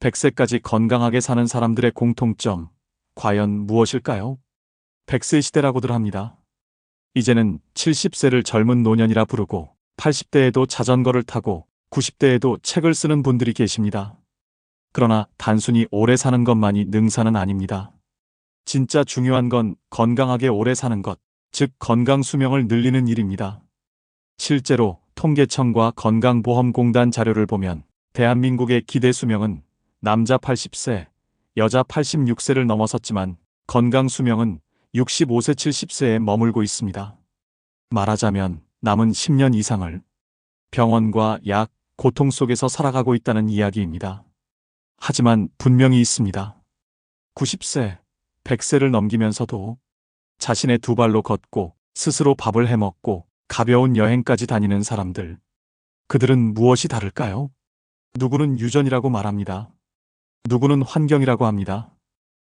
100세까지 건강하게 사는 사람들의 공통점, 과연 무엇일까요? 100세 시대라고들 합니다. 이제는 70세를 젊은 노년이라 부르고 80대에도 자전거를 타고 90대에도 책을 쓰는 분들이 계십니다. 그러나 단순히 오래 사는 것만이 능사는 아닙니다. 진짜 중요한 건 건강하게 오래 사는 것, 즉 건강 수명을 늘리는 일입니다. 실제로 통계청과 건강보험공단 자료를 보면 대한민국의 기대 수명은 남자 80세, 여자 86세를 넘어섰지만 건강 수명은 65세, 70세에 머물고 있습니다. 말하자면 남은 10년 이상을 병원과 약, 고통 속에서 살아가고 있다는 이야기입니다. 하지만 분명히 있습니다. 90세, 100세를 넘기면서도 자신의 두 발로 걷고 스스로 밥을 해먹고 가벼운 여행까지 다니는 사람들. 그들은 무엇이 다를까요? 누구는 유전이라고 말합니다. 누구는 환경이라고 합니다.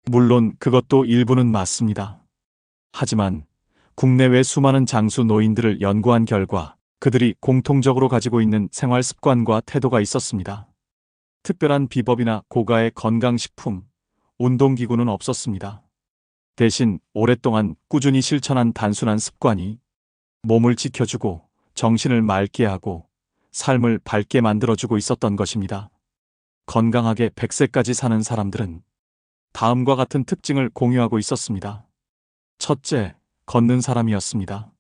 물론 그것도 일부는 맞습니다. 하지만 국내외 수많은 장수 노인들을 연구한 결과 그들이 공통적으로 가지고 있는 생활 습관과 태도가 있었습니다. 특별한 비법이나 고가의 건강식품, 운동기구는 없었습니다. 대신 오랫동안 꾸준히 실천한 단순한 습관이 몸을 지켜주고 정신을 맑게 하고 삶을 밝게 만들어주고 있었던 것입니다. 건강하게 100세까지 사는 사람들은 다음과 같은 특징을 공유하고 있었습니다. 첫째, 걷는 사람이었습니다.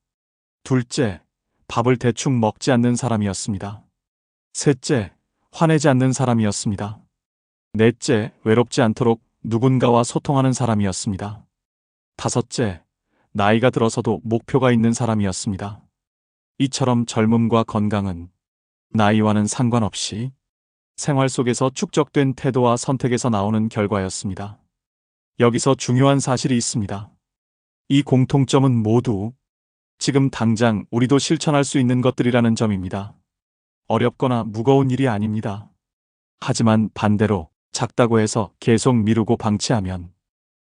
둘째, 밥을 대충 먹지 않는 사람이었습니다. 셋째, 화내지 않는 사람이었습니다. 넷째, 외롭지 않도록 누군가와 소통하는 사람이었습니다. 다섯째, 나이가 들어서도 목표가 있는 사람이었습니다. 이처럼 젊음과 건강은 나이와는 상관없이 생활 속에서 축적된 태도와 선택에서 나오는 결과였습니다. 여기서 중요한 사실이 있습니다. 이 공통점은 모두 지금 당장 우리도 실천할 수 있는 것들이라는 점입니다. 어렵거나 무거운 일이 아닙니다. 하지만 반대로 작다고 해서 계속 미루고 방치하면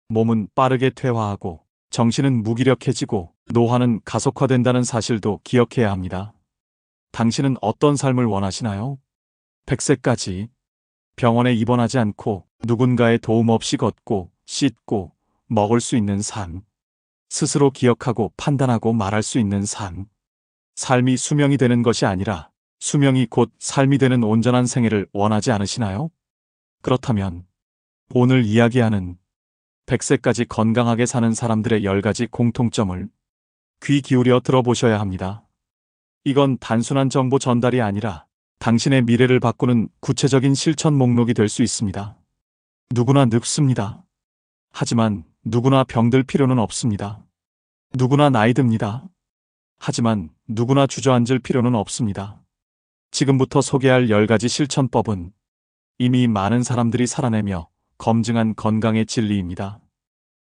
몸은 빠르게 퇴화하고 정신은 무기력해지고 노화는 가속화된다는 사실도 기억해야 합니다. 당신은 어떤 삶을 원하시나요? 100세까지 병원에 입원하지 않고 누군가의 도움 없이 걷고 씻고 먹을 수 있는 삶, 스스로 기억하고 판단하고 말할 수 있는 삶, 삶이 수명이 되는 것이 아니라 수명이 곧 삶이 되는 온전한 생애를 원하지 않으시나요? 그렇다면 오늘 이야기하는 100세까지 건강하게 사는 사람들의 10가지 공통점을 귀 기울여 들어보셔야 합니다. 이건 단순한 정보 전달이 아니라 당신의 미래를 바꾸는 구체적인 실천 목록이 될 수 있습니다. 누구나 늙습니다. 하지만 누구나 병들 필요는 없습니다. 누구나 나이 듭니다. 하지만 누구나 주저앉을 필요는 없습니다. 지금부터 소개할 10가지 실천법은 이미 많은 사람들이 살아내며 검증한 건강의 진리입니다.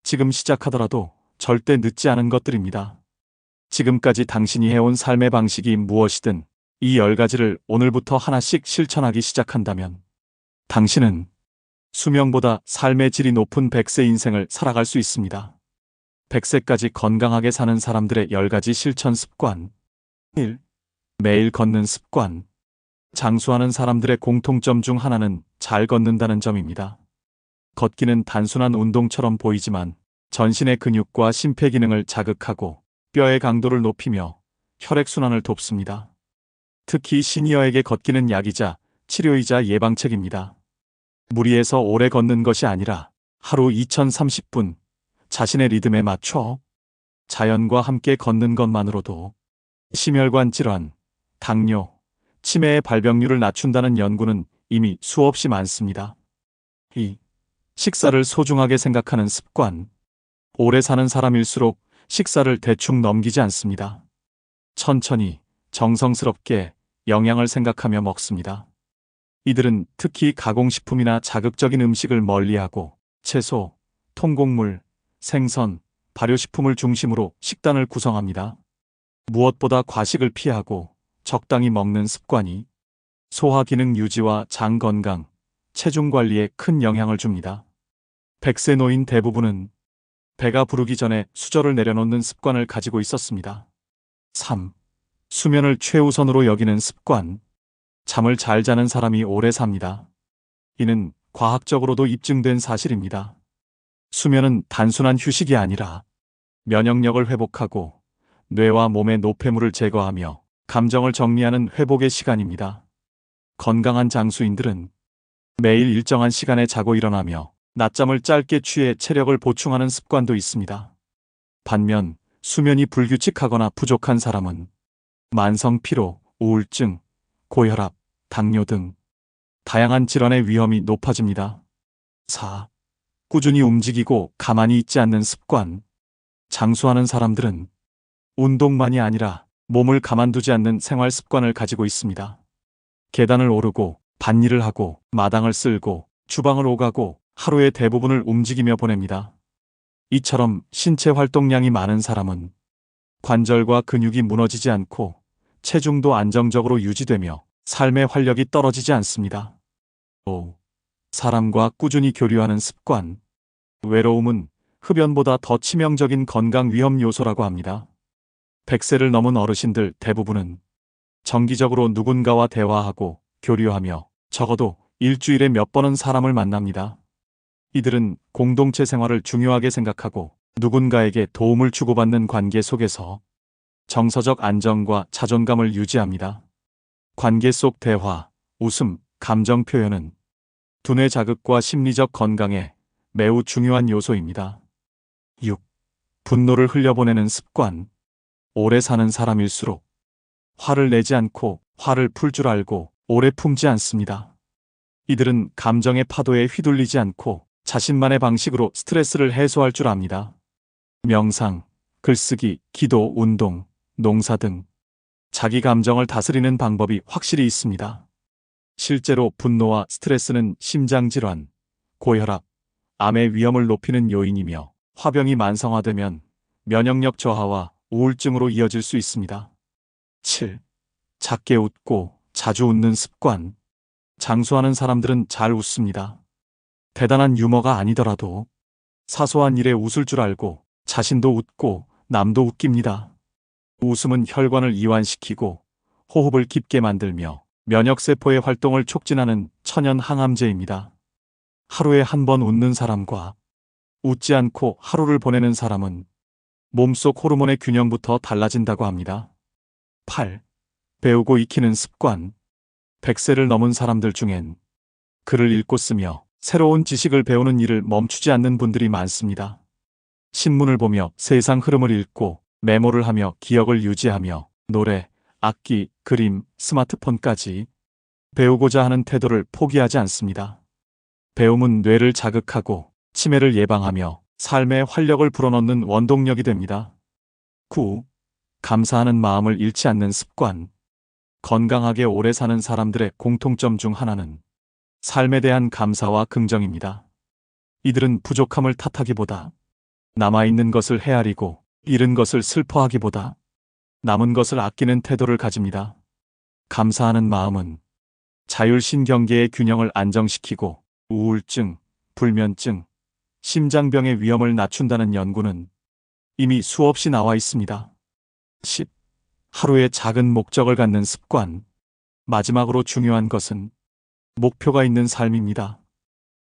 지금 시작하더라도 절대 늦지 않은 것들입니다. 지금까지 당신이 해온 삶의 방식이 무엇이든 이 10가지를 오늘부터 하나씩 실천하기 시작한다면 당신은 수명보다 삶의 질이 높은 100세 인생을 살아갈 수 있습니다. 100세까지 건강하게 사는 사람들의 10가지 실천 습관. 1. 매일 걷는 습관. 장수하는 사람들의 공통점 중 하나는 잘 걷는다는 점입니다. 걷기는 단순한 운동처럼 보이지만 전신의 근육과 심폐기능을 자극하고 뼈의 강도를 높이며 혈액순환을 돕습니다. 특히 시니어에게 걷기는 약이자 치료이자 예방책입니다. 무리해서 오래 걷는 것이 아니라 하루 2030분 자신의 리듬에 맞춰 자연과 함께 걷는 것만으로도 심혈관 질환, 당뇨, 치매의 발병률을 낮춘다는 연구는 이미 수없이 많습니다. 2. 식사를 소중하게 생각하는 습관. 오래 사는 사람일수록 식사를 대충 넘기지 않습니다. 천천히, 정성스럽게 영양을 생각하며 먹습니다. 이들은 특히 가공식품이나 자극적인 음식을 멀리하고 채소, 통곡물, 생선, 발효식품을 중심으로 식단을 구성합니다. 무엇보다 과식을 피하고 적당히 먹는 습관이 소화 기능 유지와 장 건강, 체중 관리에 큰 영향을 줍니다. 100세 노인 대부분은 배가 부르기 전에 수저를 내려놓는 습관을 가지고 있었습니다. 3. 수면을 최우선으로 여기는 습관. 잠을 잘 자는 사람이 오래 삽니다. 이는 과학적으로도 입증된 사실입니다. 수면은 단순한 휴식이 아니라 면역력을 회복하고 뇌와 몸의 노폐물을 제거하며 감정을 정리하는 회복의 시간입니다. 건강한 장수인들은 매일 일정한 시간에 자고 일어나며 낮잠을 짧게 취해 체력을 보충하는 습관도 있습니다. 반면 수면이 불규칙하거나 부족한 사람은 만성 피로, 우울증, 고혈압, 당뇨 등 다양한 질환의 위험이 높아집니다. 4. 꾸준히 움직이고 가만히 있지 않는 습관. 장수하는 사람들은 운동만이 아니라 몸을 가만두지 않는 생활 습관을 가지고 있습니다. 계단을 오르고 밭일을 하고 마당을 쓸고 주방을 오가고 하루의 대부분을 움직이며 보냅니다. 이처럼 신체 활동량이 많은 사람은 관절과 근육이 무너지지 않고 체중도 안정적으로 유지되며 삶의 활력이 떨어지지 않습니다. 5. 사람과 꾸준히 교류하는 습관. 외로움은 흡연보다 더 치명적인 건강 위험 요소라고 합니다. 100세를 넘은 어르신들 대부분은 정기적으로 누군가와 대화하고 교류하며 적어도 일주일에 몇 번은 사람을 만납니다. 이들은 공동체 생활을 중요하게 생각하고 누군가에게 도움을 주고받는 관계 속에서 정서적 안정과 자존감을 유지합니다. 관계 속 대화, 웃음, 감정 표현은 두뇌 자극과 심리적 건강에 매우 중요한 요소입니다. 6. 분노를 흘려보내는 습관. 오래 사는 사람일수록 화를 내지 않고 화를 풀 줄 알고 오래 품지 않습니다. 이들은 감정의 파도에 휘둘리지 않고 자신만의 방식으로 스트레스를 해소할 줄 압니다. 명상, 글쓰기, 기도, 운동, 농사 등 자기 감정을 다스리는 방법이 확실히 있습니다. 실제로 분노와 스트레스는 심장질환, 고혈압, 암의 위험을 높이는 요인이며 화병이 만성화되면 면역력 저하와 우울증으로 이어질 수 있습니다. 7. 작게 웃고 자주 웃는 습관. 장수하는 사람들은 잘 웃습니다. 대단한 유머가 아니더라도 사소한 일에 웃을 줄 알고 자신도 웃고 남도 웃깁니다. 웃음은 혈관을 이완시키고 호흡을 깊게 만들며 면역세포의 활동을 촉진하는 천연 항암제입니다. 하루에 한 번 웃는 사람과 웃지 않고 하루를 보내는 사람은 몸속 호르몬의 균형부터 달라진다고 합니다. 8. 배우고 익히는 습관. 100세를 넘은 사람들 중엔 글을 읽고 쓰며 새로운 지식을 배우는 일을 멈추지 않는 분들이 많습니다. 신문을 보며 세상 흐름을 읽고 메모를 하며 기억을 유지하며 노래, 악기, 그림, 스마트폰까지 배우고자 하는 태도를 포기하지 않습니다. 배움은 뇌를 자극하고 치매를 예방하며 삶의 활력을 불어넣는 원동력이 됩니다. 9. 감사하는 마음을 잃지 않는 습관. 건강하게 오래 사는 사람들의 공통점 중 하나는 삶에 대한 감사와 긍정입니다. 이들은 부족함을 탓하기보다 남아있는 것을 헤아리고 잃은 것을 슬퍼하기보다 남은 것을 아끼는 태도를 가집니다. 감사하는 마음은 자율신경계의 균형을 안정시키고 우울증, 불면증, 심장병의 위험을 낮춘다는 연구는 이미 수없이 나와 있습니다. 10. 하루에 작은 목적을 갖는 습관. 마지막으로 중요한 것은 목표가 있는 삶입니다.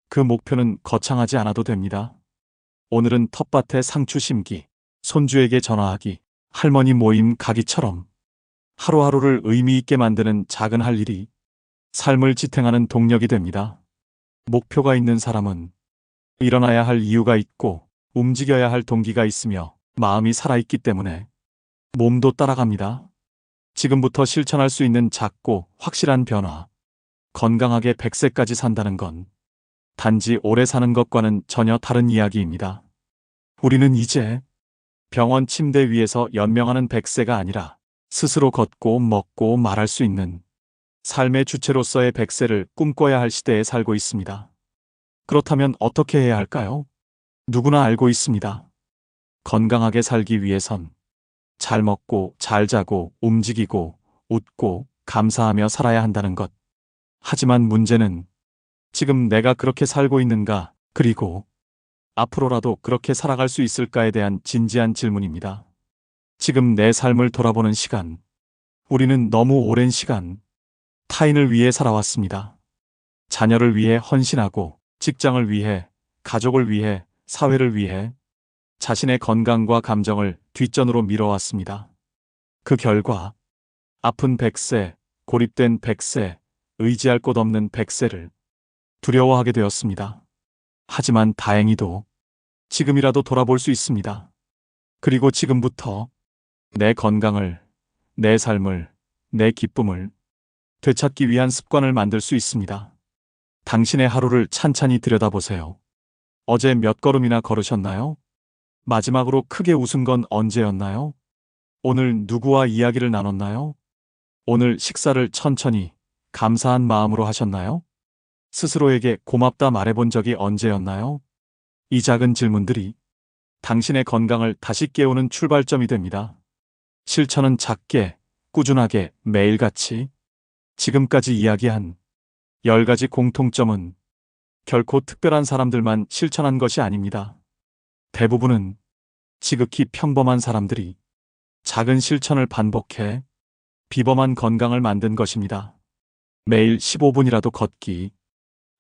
그 목표는 거창하지 않아도 됩니다. 오늘은 텃밭에 상추 심기, 손주에게 전화하기, 할머니 모임 가기처럼 하루하루를 의미 있게 만드는 작은 할 일이 삶을 지탱하는 동력이 됩니다. 목표가 있는 사람은 일어나야 할 이유가 있고 움직여야 할 동기가 있으며 마음이 살아있기 때문에 몸도 따라갑니다. 지금부터 실천할 수 있는 작고 확실한 변화. 건강하게 100세까지 산다는 건 단지 오래 사는 것과는 전혀 다른 이야기입니다. 우리는 이제 병원 침대 위에서 연명하는 100세가 아니라 스스로 걷고 먹고 말할 수 있는 삶의 주체로서의 100세를 꿈꿔야 할 시대에 살고 있습니다. 그렇다면 어떻게 해야 할까요? 누구나 알고 있습니다. 건강하게 살기 위해선 잘 먹고 잘 자고 움직이고 웃고 감사하며 살아야 한다는 것. 하지만 문제는 지금 내가 그렇게 살고 있는가, 그리고 앞으로라도 그렇게 살아갈 수 있을까에 대한 진지한 질문입니다. 지금 내 삶을 돌아보는 시간, 우리는 너무 오랜 시간 타인을 위해 살아왔습니다. 자녀를 위해 헌신하고 직장을 위해, 가족을 위해, 사회를 위해 자신의 건강과 감정을 뒷전으로 밀어왔습니다. 그 결과 아픈 100세, 고립된 100세, 의지할 곳 없는 100세를 두려워하게 되었습니다. 하지만 다행히도 지금이라도 돌아볼 수 있습니다. 그리고 지금부터 내 건강을, 내 삶을, 내 기쁨을 되찾기 위한 습관을 만들 수 있습니다. 당신의 하루를 찬찬히 들여다보세요. 어제 몇 걸음이나 걸으셨나요? 마지막으로 크게 웃은 건 언제였나요? 오늘 누구와 이야기를 나눴나요? 오늘 식사를 천천히, 감사한 마음으로 하셨나요? 스스로에게 고맙다 말해본 적이 언제였나요? 이 작은 질문들이 당신의 건강을 다시 깨우는 출발점이 됩니다. 실천은 작게, 꾸준하게, 매일같이 지금까지 이야기한 10가지 공통점은 결코 특별한 사람들만 실천한 것이 아닙니다. 대부분은 지극히 평범한 사람들이 작은 실천을 반복해 비범한 건강을 만든 것입니다. 매일 15분이라도 걷기,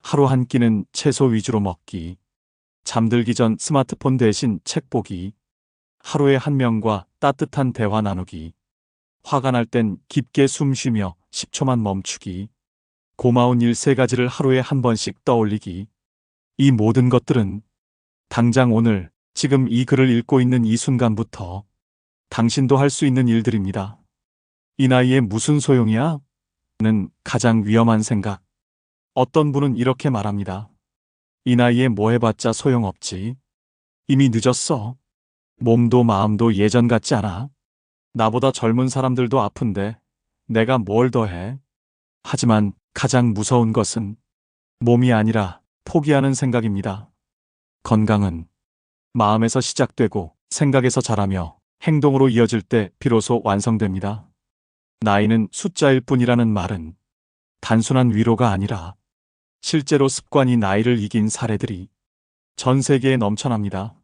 하루 한 끼는 채소 위주로 먹기, 잠들기 전 스마트폰 대신 책 보기, 하루에 한 명과 따뜻한 대화 나누기, 화가 날 땐 깊게 숨 쉬며 10초만 멈추기, 고마운 일 3가지를 하루에 한 번씩 떠올리기. 이 모든 것들은 당장 오늘, 지금 이 글을 읽고 있는 이 순간부터 당신도 할 수 있는 일들입니다. 이 나이에 무슨 소용이야? 는 가장 위험한 생각. 어떤 분은 이렇게 말합니다. 이 나이에 뭐 해봤자 소용없지. 이미 늦었어. 몸도 마음도 예전 같지 않아. 나보다 젊은 사람들도 아픈데 내가 뭘 더 해? 하지만 가장 무서운 것은 몸이 아니라 포기하는 생각입니다. 건강은 마음에서 시작되고 생각에서 자라며 행동으로 이어질 때 비로소 완성됩니다. 나이는 숫자일 뿐이라는 말은 단순한 위로가 아니라 실제로 습관이 나이를 이긴 사례들이 전 세계에 넘쳐납니다.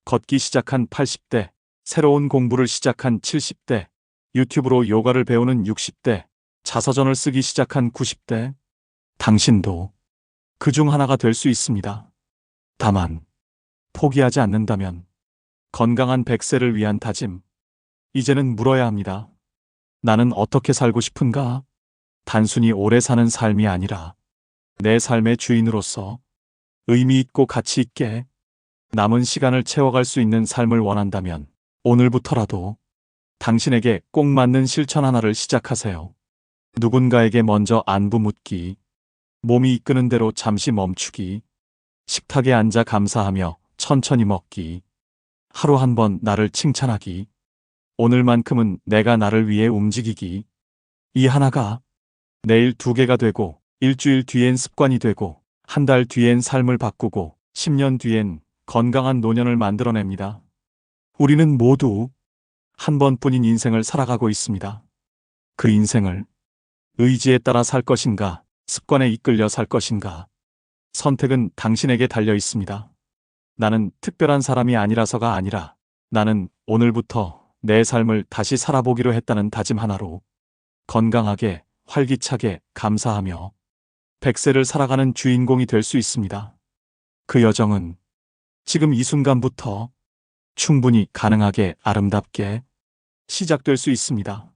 걷기 시작한 80대, 새로운 공부를 시작한 70대, 유튜브로 요가를 배우는 60대, 자서전을 쓰기 시작한 90대. 당신도 그 중 하나가 될 수 있습니다. 다만 포기하지 않는다면 건강한 100세를 위한 다짐, 이제는 물어야 합니다. 나는 어떻게 살고 싶은가? 단순히 오래 사는 삶이 아니라 내 삶의 주인으로서 의미 있고 가치 있게 남은 시간을 채워갈 수 있는 삶을 원한다면 오늘부터라도 당신에게 꼭 맞는 실천 하나를 시작하세요. 누군가에게 먼저 안부 묻기, 몸이 이끄는 대로 잠시 멈추기, 식탁에 앉아 감사하며 천천히 먹기, 하루 한 번 나를 칭찬하기, 오늘만큼은 내가 나를 위해 움직이기. 이 하나가 내일 2개가 되고, 일주일 뒤엔 습관이 되고, 한 달 뒤엔 삶을 바꾸고, 10년 뒤엔 건강한 노년을 만들어냅니다. 우리는 모두 한 번뿐인 인생을 살아가고 있습니다. 그 인생을 의지에 따라 살 것인가, 습관에 이끌려 살 것인가, 선택은 당신에게 달려 있습니다. 나는 특별한 사람이 아니라서가 아니라 나는 오늘부터 내 삶을 다시 살아보기로 했다는 다짐 하나로 건강하게, 활기차게, 감사하며 100세를 살아가는 주인공이 될 수 있습니다. 그 여정은 지금 이 순간부터 충분히 가능하게 아름답게 시작될 수 있습니다.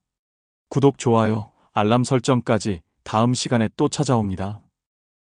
구독, 좋아요, 알람 설정까지 다음 시간에 또 찾아옵니다.